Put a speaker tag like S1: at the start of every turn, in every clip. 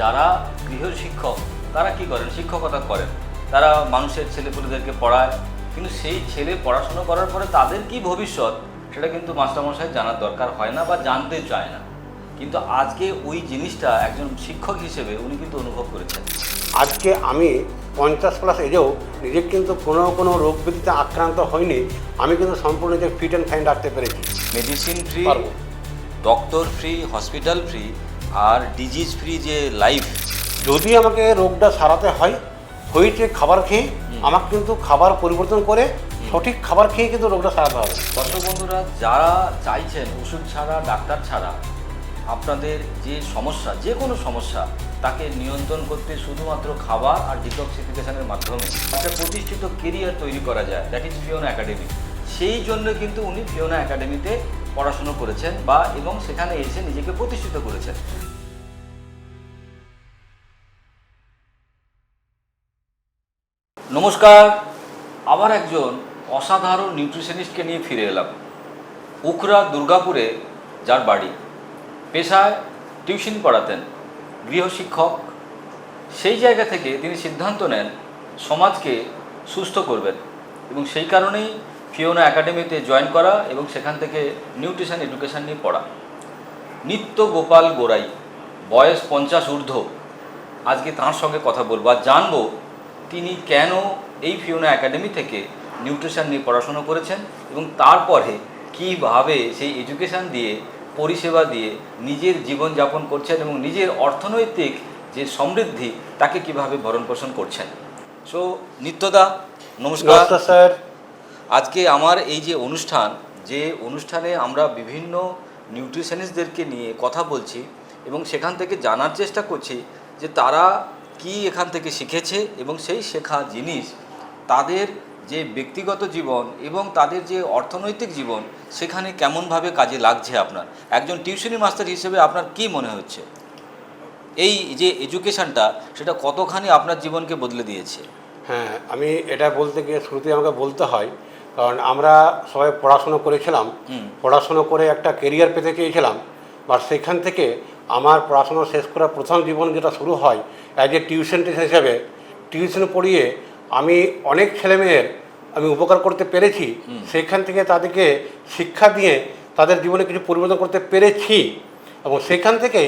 S1: যারা গৃহ শিক্ষক তারা কি করেন, শিক্ষকতা করেন, তারা মানুষের ছেলেপুলেদেরকে পড়ায়, কিন্তু সেই ছেলে পড়াশোনা করার পরে তাদের কি ভবিষ্যৎ সেটা কিন্তু মাস্টারমশাই জানার দরকার হয় না বা জানতে চায় না। কিন্তু আজকে ওই জিনিসটা একজন শিক্ষক হিসেবে উনি কিন্তু অনুভব করেছেন।
S2: আজকে আমি 50+ এজেও নিজে কিন্তু কোনো রোগ ব্যাধিতে আক্রান্ত হয়নি। আমি কিন্তু সম্পূর্ণ নিজে ফিট অ্যান্ড ফাইন রাখতে পেরেছি।
S1: Medicine free, doctor free, hospital free আর ডিজিজ ফ্রি যে লাইফ।
S2: যদি আমাকে রোগটা সারাতে হয় হয়েছে খাবার খেয়ে, আমাকে কিন্তু খাবার পরিবর্তন করে সঠিক খাবার খেয়ে কিন্তু রোগটা সারাতে হবে।
S1: দর্শক বন্ধুরা, যারা চাইছেন ওষুধ ছাড়া, ডাক্তার ছাড়া আপনাদের যে সমস্যা, যে কোনো সমস্যা তাকে নিয়ন্ত্রণ করতে শুধুমাত্র খাবার আর ডিটক্সিফিকেশনের মাধ্যমে একটা প্রতিষ্ঠিত কেরিয়ার তৈরি করা যায়, দ্যাট ইজ ফিওনা একাডেমি। সেই জন্য কিন্তু উনি ফিওনা একাডেমিতে পড়াশুনো করেছেন বা এবং সেখানে এসে নিজেকে প্রতিষ্ঠিত করেছেন। নমস্কার, আবার একজন অসাধারণ নিউট্রিশনিস্টকে নিয়ে ফিরে এলাম। উখরা দুর্গাপুরে যার বাড়ি, পেশায় টিউশন পড়াতেন, গৃহশিক্ষক। সেই জায়গা থেকে তিনি সিদ্ধান্ত নেন সমাজকে সুস্থ করবেন এবং সেই কারণেই ফিওনা একাডেমিতে জয়েন করা এবং সেখান থেকে নিউট্রিশন এডুকেশন নিয়ে পড়া। নিত্য গোপাল গোড়াই, বয়স 50 ঊর্ধ্ব। আজকে তাঁর সঙ্গে কথা বলবো আর জানবো তিনি কেন এই ফিওনা একাডেমি থেকে নিউট্রিশন নিয়ে পড়াশোনা করেছেন এবং তারপরে কীভাবে সেই এডুকেশান দিয়ে, পরিষেবা দিয়ে নিজের জীবনযাপন করছেন এবং নিজের অর্থনৈতিক যে সমৃদ্ধি তাকে কিভাবে ভরণ পোষণ করছেন। সো নিত্যদা, নমস্কার
S2: স্যার।
S1: আজকে আমার এই যে অনুষ্ঠান, যে অনুষ্ঠানে আমরা বিভিন্ন নিউট্রিশনিস্টদেরকে নিয়ে কথা বলছি এবং সেখান থেকে জানার চেষ্টা করছি যে তারা কি এখান থেকে শিখেছে এবং সেই শেখা জিনিস তাদের যে ব্যক্তিগত জীবন এবং তাদের যে অর্থনৈতিক জীবন সেখানে কেমনভাবে কাজে লাগছে। আপনার একজন টিউশনি মাস্টার হিসেবে আপনার কি মনে হচ্ছে এই যে এডুকেশনটা সেটা কতখানি আপনার জীবনকে বদলে দিয়েছে?
S2: হ্যাঁ, আমি এটা বলতে গিয়ে শুরুতে আমাকে বলতে হয়, কারণ আমরা সবাই পড়াশুনো করেছিলাম, পড়াশুনো করে একটা কেরিয়ার পেতে চেয়েছিলাম। বা সেখান থেকে আমার পড়াশুনো শেষ করা প্রথম জীবন যেটা শুরু হয় অ্যাজ এ টিউশন টিচার হিসেবে। টিউশন পড়িয়ে আমি অনেক ছেলেমেয়ের আমি উপকার করতে পেরেছি। সেখান থেকে তাদেরকে শিক্ষা দিয়ে তাদের জীবনে কিছু পরিবর্তন করতে পেরেছি এবং সেখান থেকে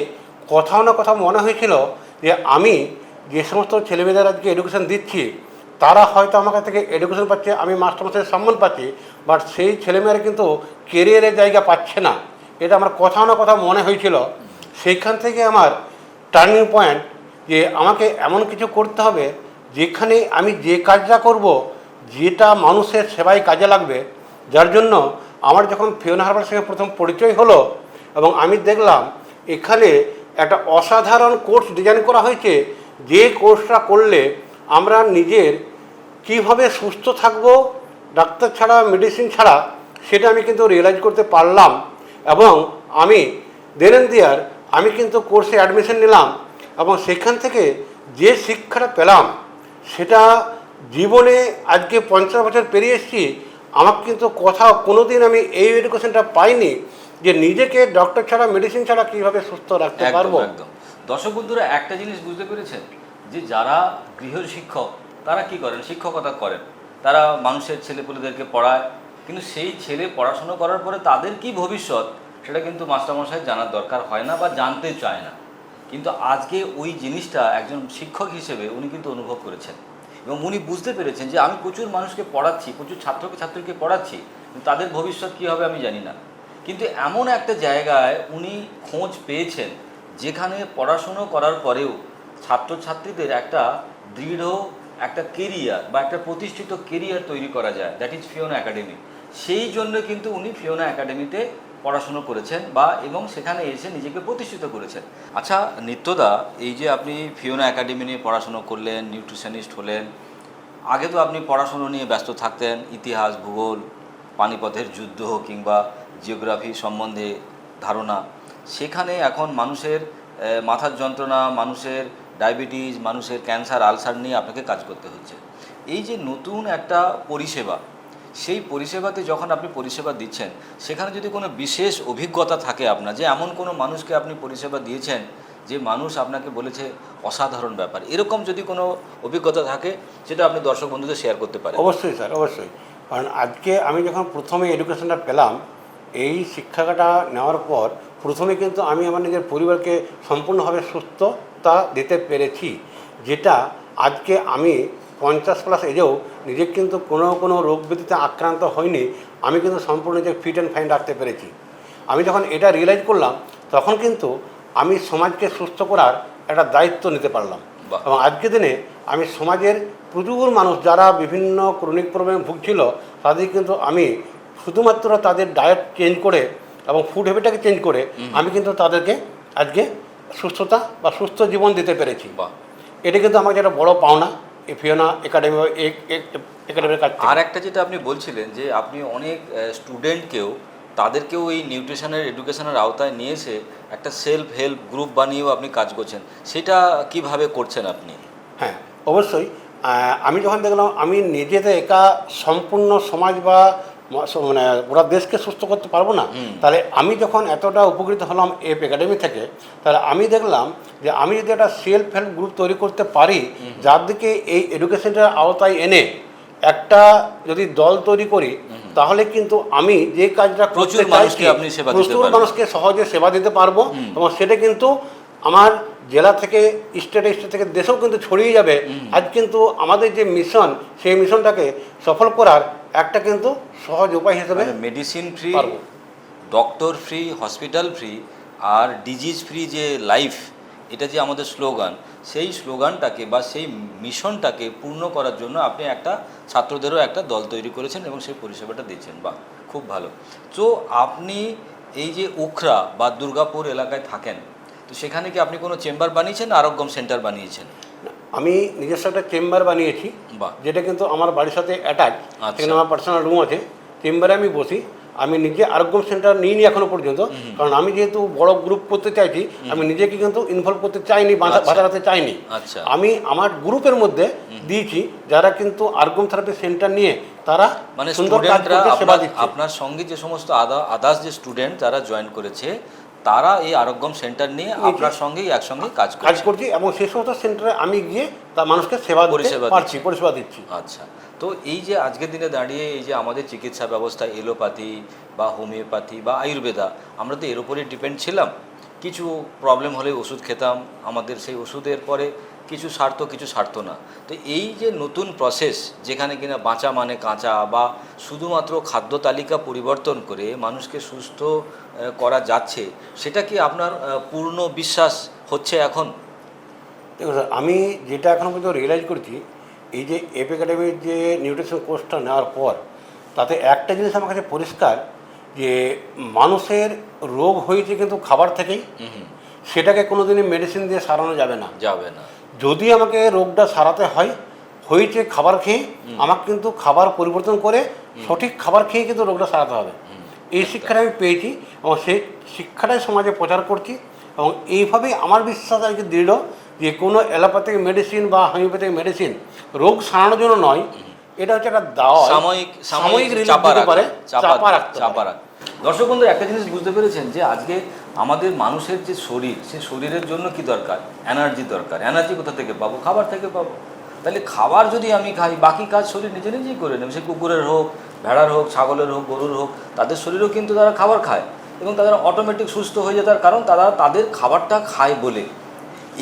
S2: কোথাও না কোথাও মনে হয়েছিল যে আমি যে সমস্ত ছেলেমেয়েদের আজকে এডুকেশন দিচ্ছি তারা হয়তো আমার কাছ থেকে এডুকেশন পাচ্ছে, আমি মাস্টারমশাইয়ের সম্মান পাচ্ছি, বাট সেই ছেলেমেয়েরা কিন্তু কেরিয়ারের জায়গা পাচ্ছে না। এটা আমার কোথাও না কোথাও মনে হয়েছিল। সেইখান থেকে আমার টার্নিং পয়েন্ট যে আমাকে এমন কিছু করতে হবে যেখানে আমি যে কাজটা করব যেটা মানুষের সেবায় কাজে লাগবে। যার জন্য আমার যখন ফিওনা হারবারের সঙ্গে প্রথম পরিচয় হলো এবং আমি দেখলাম এখানে একটা অসাধারণ কোর্স ডিজাইন করা হয়েছে, যে কোর্সটা করলে আমরা নিজের কিভাবে সুস্থ থাকব ডাক্তার ছাড়া, মেডিসিন ছাড়া, সেটা আমি কিন্তু রিয়েলাইজ করতে পারলাম। এবং আমি দেন এন্ড দেয়ার আমি কিন্তু কোর্সে অ্যাডমিশন নিলাম এবং সেখান থেকে যে শিক্ষাটা পেলাম সেটা জীবনে আজকে 50 বছর পেরিয়ে এসেছি, আমার কিন্তু কোথাও কোনো দিন আমি এই এডুকেশনটা পাইনি যে নিজেকে ডক্টর ছাড়া, মেডিসিন ছাড়া কীভাবে সুস্থ রাখতে পারবো।
S1: একদম। দর্শক বন্ধুরা, একটা জিনিস বুঝতে পেরেছেন যে যারা গৃহ শিক্ষক তারা কি করেন, শিক্ষকতা করেন, তারা মানুষের ছেলেপুলেদেরকে পড়ায়, কিন্তু সেই ছেলে পড়াশোনা করার পরে তাদের কি ভবিষ্যৎ সেটা কিন্তু মাস্টারমশাই জানার দরকার হয় না বা জানতে চায় না। কিন্তু আজকে ওই জিনিসটা একজন শিক্ষক হিসেবে উনি কিন্তু অনুভব করেছেন এবং উনি বুঝতে পেরেছেন যে আমি প্রচুর মানুষকে পড়াচ্ছি, প্রচুর ছাত্রীকে পড়াচ্ছি, কিন্তু তাদের ভবিষ্যৎ কী হবে আমি জানি না। কিন্তু এমন একটা জায়গায় উনি খোঁজ পেয়েছেন যেখানে পড়াশুনো করার পরেও ছাত্রছাত্রীদের একটা দৃঢ় একটা কেরিয়ার বা একটা প্রতিষ্ঠিত কেরিয়ার তৈরি করা যায়, দ্যাট ইজ ফিওনা একাডেমি। সেই জন্য কিন্তু উনি ফিওনা একাডেমিতে পড়াশুনো করেছেন বা এবং সেখানে এসে নিজেকে প্রতিষ্ঠিত করেছেন। আচ্ছা নিত্যদা, এই যে আপনি ফিওনা একাডেমি নিয়ে পড়াশুনো করলেন, নিউট্রিশনিস্ট হলেন, আগে তো আপনি পড়াশুনো নিয়ে ব্যস্ত থাকতেন, ইতিহাস, ভূগোল, পানিপথের যুদ্ধ কিংবা জিওগ্রাফি সম্বন্ধে ধারণা। সেখানে এখন মানুষের মাথার যন্ত্রণা, মানুষের ডায়াবেটিস, মানুষের ক্যান্সার, আলসার নিয়ে আপনাকে কাজ করতে হচ্ছে। এই যে নতুন একটা পরিষেবা, সেই পরিষেবাতে যখন আপনি পরিষেবা দিচ্ছেন সেখানে যদি কোনো বিশেষ অভিজ্ঞতা থাকে আপনার, যে এমন কোনো মানুষকে আপনি পরিষেবা দিয়েছেন যে মানুষ আপনাকে বলেছে অসাধারণ ব্যাপার, এরকম যদি কোনো অভিজ্ঞতা থাকে সেটা আপনি দর্শক বন্ধুদের শেয়ার করতে পারেন।
S2: অবশ্যই স্যার, অবশ্যই। কারণ আজকে আমি যখন প্রথমে এডুকেশনটা পেলাম, এই শিক্ষাটা নেওয়ার পর প্রথমে কিন্তু আমি আমার নিজের পরিবারকে সম্পূর্ণভাবে সুস্থতা দিতে পেরেছি, যেটা আজকে আমি 50+ এজেও নিজে কিন্তু কোনো রোগ ব্যাধিতে আক্রান্ত হয়নি। আমি কিন্তু সম্পূর্ণ নিজে ফিট অ্যান্ড ফাইন রাখতে পেরেছি। আমি যখন এটা রিয়েলাইজ করলাম, তখন কিন্তু আমি সমাজকে সুস্থ করার একটা দায়িত্ব নিতে পারলাম।
S1: বাহ।
S2: এবং আজকের দিনে আমি সমাজের প্রচুর মানুষ যারা বিভিন্ন ক্রনিক প্রবলেমে ভুগছিল, তাদের কিন্তু আমি শুধুমাত্র তাদের ডায়েট চেঞ্জ করে এবং ফুড হ্যাবিটটাকে চেঞ্জ করে আমি কিন্তু তাদেরকে আজকে সুস্থতা বা সুস্থ জীবন দিতে পেরেছি।
S1: বাহ।
S2: এটা কিন্তু আমার যেটা বড় পাওনা এই ফিওনা একাডেমির কাছ থেকে।
S1: আর একটা যেটা আপনি বলছিলেন যে আপনি অনেক স্টুডেন্টকেও তাদেরকেও এই নিউট্রিশনের এডুকেশনের আওতায় নিয়ে এসে একটা সেলফ হেল্প গ্রুপ বানিয়েও আপনি কাজ করছেন, সেটা কিভাবে করছেন আপনি?
S2: হ্যাঁ, অবশ্যই। আমি যখন দেখলাম আমি নিজেতে একা সম্পূর্ণ সমাজ বা মানে গোটা দেশকে সুস্থ করতে পারবো না, তাহলে আমি যখন এতটা উপকৃত হলাম এই একাডেমি থেকে, তাহলে আমি দেখলাম যে আমি যদি একটা সেলফ হেল্প গ্রুপ তৈরি করতে পারি, যার দিকে এই এডুকেশনটার আওতায় এনে একটা যদি দল তৈরি করি, তাহলে কিন্তু আমি যে কাজটা
S1: প্রচুর মানুষকে আপনি সেবা দিতে
S2: প্রচুর
S1: পারবেন।
S2: মানুষকে সহজে সেবা দিতে পারবো, এবং সেটা কিন্তু আমার জেলা থেকে স্টেট থেকে দেশেও কিন্তু ছড়িয়ে যাবে। আজ কিন্তু আমাদের যে মিশন, সেই মিশনটাকে সফল করার একটা কিন্তু সহজ উপায় হিসেবে
S1: মেডিসিন ফ্রি,
S2: পারবো।
S1: ডক্টর ফ্রি, হসপিটাল ফ্রি আর ডিজিজ ফ্রি যে লাইফ, এটা যে আমাদের স্লোগান, সেই স্লোগানটাকে বা সেই মিশনটাকে পূর্ণ করার জন্য আপনি একটা ছাত্রদেরও একটা দল তৈরি করেছেন এবং সেই পরিষেবাটা দিচ্ছেন। বাহ, খুব ভালো। তো আপনি এই যে উখরা বা দুর্গাপুর এলাকায় থাকেন, তো সেখানে কি আপনি কোনো চেম্বার বানিয়েছেন, আরোগ্যম সেন্টার বানিয়েছেন?
S2: আমি নিজস্ব একটা চেম্বার বানিয়েছি,
S1: বাহ।
S2: যেটা কিন্তু আমার বাড়ির সাথে অ্যাটাচ।
S1: আচ্ছা।
S2: সেখানে আমার পার্সোনাল রুম আছে, চেম্বারে আমি বসি। আমি নিজে আরোগ্য সেন্টার নিইনি এখনো পর্যন্ত, কারণ আমি যেহেতু বড় গ্রুপ করতে চাইছি, আমি নিজেকে কিন্তু ইনভলভ করতে চাইনি, বাধা রাখতে চাইনি।
S1: আচ্ছা।
S2: আমি আমার গ্রুপের মধ্যে দিয়েছি যারা কিন্তু আরোগ্য থেরাপি সেন্টার নিয়ে তারা
S1: মানে
S2: সুন্দর কাজ
S1: স্টুডেন্টরা
S2: করতে সেবা দিচ্ছে।
S1: আপনার সঙ্গে যে সমস্ত আদার্স যে স্টুডেন্ট যারা জয়েন করেছে, তারা এই আরোগ্যম সেন্টার নিয়ে আপনার সঙ্গেই একসঙ্গে কাজ
S2: করছি, এবং সেই সমস্ত সেন্টারে আমি গিয়ে তা মানুষকে পরিষেবা দিচ্ছি।
S1: আচ্ছা। তো এই যে আজকের দিনে দাঁড়িয়ে এই যে আমাদের চিকিৎসা ব্যবস্থা এলোপ্যাথি বা হোমিওপ্যাথি বা আয়ুর্বেদা, আমরা তো এর উপরেই ডিপেন্ড ছিলাম। কিছু প্রবলেম হলে ওষুধ খেতাম, আমাদের সেই ওষুধের পরে কিছু সারতো কিছু সারতো না। তো এই যে নতুন প্রসেস, যেখানে কিনা বাঁচা মানে কাঁচা বা শুধুমাত্র খাদ্য তালিকা পরিবর্তন করে মানুষকে সুস্থ করা যাচ্ছে, সেটা কি আপনার পূর্ণ বিশ্বাস হচ্ছে এখন?
S2: দেখুন স্যার, আমি যেটা এখনো পর্যন্ত রিয়েলাইজ করছি, এই যে একাডেমির যে নিউট্রিশন কোর্সটা নেওয়ার পর, তাতে একটা জিনিস আমার কাছে পরিষ্কার, যে মানুষের রোগ হয়েছে কিন্তু খাবার থেকেই, সেটাকে কোনোদিনই মেডিসিন দিয়ে সারানো যাবে না। যদি আমাকে রোগটা সারাতে হয়, হয়েছে খাবার খেয়ে, আমাকে কিন্তু খাবার পরিবর্তন করে সঠিক খাবার খেয়ে কিন্তু রোগটা সারাতে হবে। এই শিক্ষাটা আমি পেয়েছি, এবং সেই শিক্ষাটাই সমাজে প্রচার করছি। এবং এইভাবেই আমার বিশ্বাস আজকে দৃঢ়, যে কোনো অ্যালোপ্যাথিক মেডিসিন বা হোমিওপ্যাথিক মেডিসিন রোগ সারানোর জন্য নয়, এটা হচ্ছে একটা দাওয়া, সাময়িক চাপা রাখতে পারে।
S1: দর্শক বন্ধু, একটা জিনিস বুঝতে পেরেছেন যে আজকে আমাদের মানুষের যে শরীর, সেই শরীরের জন্য কি দরকার? এনার্জি দরকার। এনার্জি কোথা থেকে পাবো? খাবার থেকে পাবো। তাহলে খাবার যদি আমি খাই, বাকি কাজ শরীর নিজে নিজেই করে নেবে। সে কুকুরের হোক, ভেড়ার হোক, ছাগলের হোক, গরুর হোক, তাদের শরীরেও কিন্তু তারা খাবার খায় এবং তারা অটোমেটিক সুস্থ হয়ে যায়, তার কারণ তারা তাদের খাবারটা খায় বলে।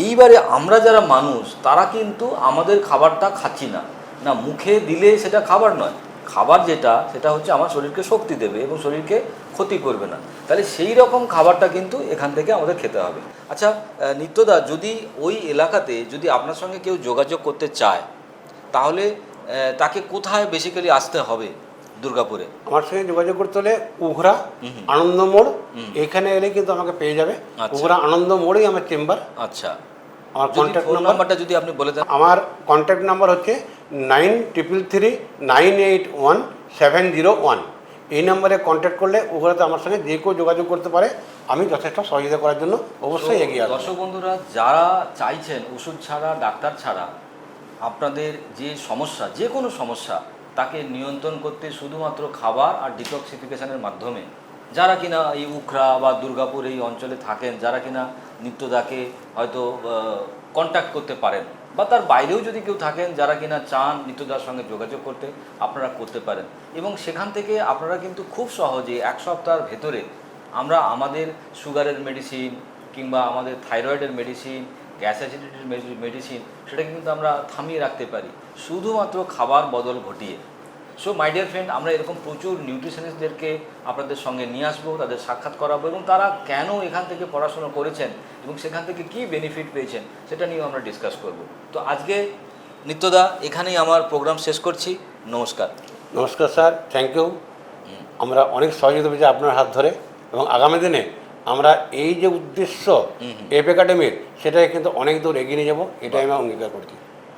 S1: এইবারে আমরা যারা মানুষ, তারা কিন্তু আমাদের খাবারটা খাচ্ছি না। না, মুখে দিলে সেটা খাবার নয়। খাবার যেটা, সেটা হচ্ছে আমার শরীরকে শক্তি দেবে এবং শরীরকে ক্ষতি করবে না। তাহলে সেই রকম খাবারটা কিন্তু এখান থেকে আমাদের খেতে হবে। আচ্ছা নিত্যদা, যদি ওই এলাকাতে যদি আপনার সঙ্গে কেউ যোগাযোগ করতে চায়, তাহলে তাকে কোথায় বেসিক্যালি আসতে হবে দুর্গাপুরে?
S2: আমার সঙ্গে যোগাযোগ করতে হলে উঘরা আনন্দ মোড়, এখানে এলে কিন্তু আমাকে পেয়ে যাবে। উঘরা আনন্দ মোড়েই আমার চেম্বার।
S1: আচ্ছা।
S2: আমার কন্ট্যাক্ট
S1: নাম্বারটা যদি আপনি বলে দেন।
S2: আমার কন্ট্যাক্ট নাম্বার হচ্ছে 9333981701। এই নাম্বারে কন্ট্যাক্ট করলে উঘরাতে আমার সঙ্গে যে কেউ যোগাযোগ করতে পারে। আমি যথেষ্ট সহযোগিতা করার জন্য অবশ্যই এগিয়ে আসবো।
S1: দর্শক বন্ধুরা, যারা চাইছেন ওষুধ ছাড়া, ডাক্তার ছাড়া আপনাদের যে সমস্যা, যে কোনো সমস্যা, তাকে নিয়ন্ত্রণ করতে শুধুমাত্র খাবার আর ডিটক্সিফিকেশনের মাধ্যমে, যারা কিনা এই উখরা বা দুর্গাপুর এই অঞ্চলে থাকেন, যারা কিনা নিত্যদাকে হয়তো কন্ট্যাক্ট করতে পারেন, বা তার বাইরেও যদি কেউ থাকেন যারা কিনা চান নিত্যদার সঙ্গে যোগাযোগ করতে, আপনারা করতে পারেন। এবং সেখান থেকে আপনারা কিন্তু খুব সহজে 1 সপ্তাহের ভেতরে আমরা আমাদের সুগারের মেডিসিন কিংবা আমাদের থাইরয়েডের মেডিসিন, গ্যাস অ্যাসিডিটির মেডিসিন, সেটাকে কিন্তু আমরা থামিয়ে রাখতে পারি শুধুমাত্র খাবার বদল ঘটিয়ে। সো মাই ডিয়ার ফ্রেন্ড, আমরা এরকম প্রচুর নিউট্রিশনিস্টদেরকে আপনাদের সঙ্গে নিয়ে আসবো, তাদের সাক্ষাৎ করাবো এবং তারা কেন এখান থেকে পড়াশোনা করেছেন এবং সেখান থেকে কী বেনিফিট পেয়েছেন সেটা নিয়েও আমরা ডিসকাস করব। তো আজকে নিত্যদা এখানেই আমার প্রোগ্রাম শেষ করছি। নমস্কার।
S2: নমস্কার স্যার, থ্যাংক ইউ। আমরা অনেক সহযোগিতা পেয়েছি আপনার হাত ধরে, এবং আগামী দিনে আমরা এই যে উদ্দেশ্য এফ একাডেমির, সেটাকে কিন্তু অনেক দূর এগিয়ে নিয়ে যাবো, এটাই আমি অঙ্গীকার করছি।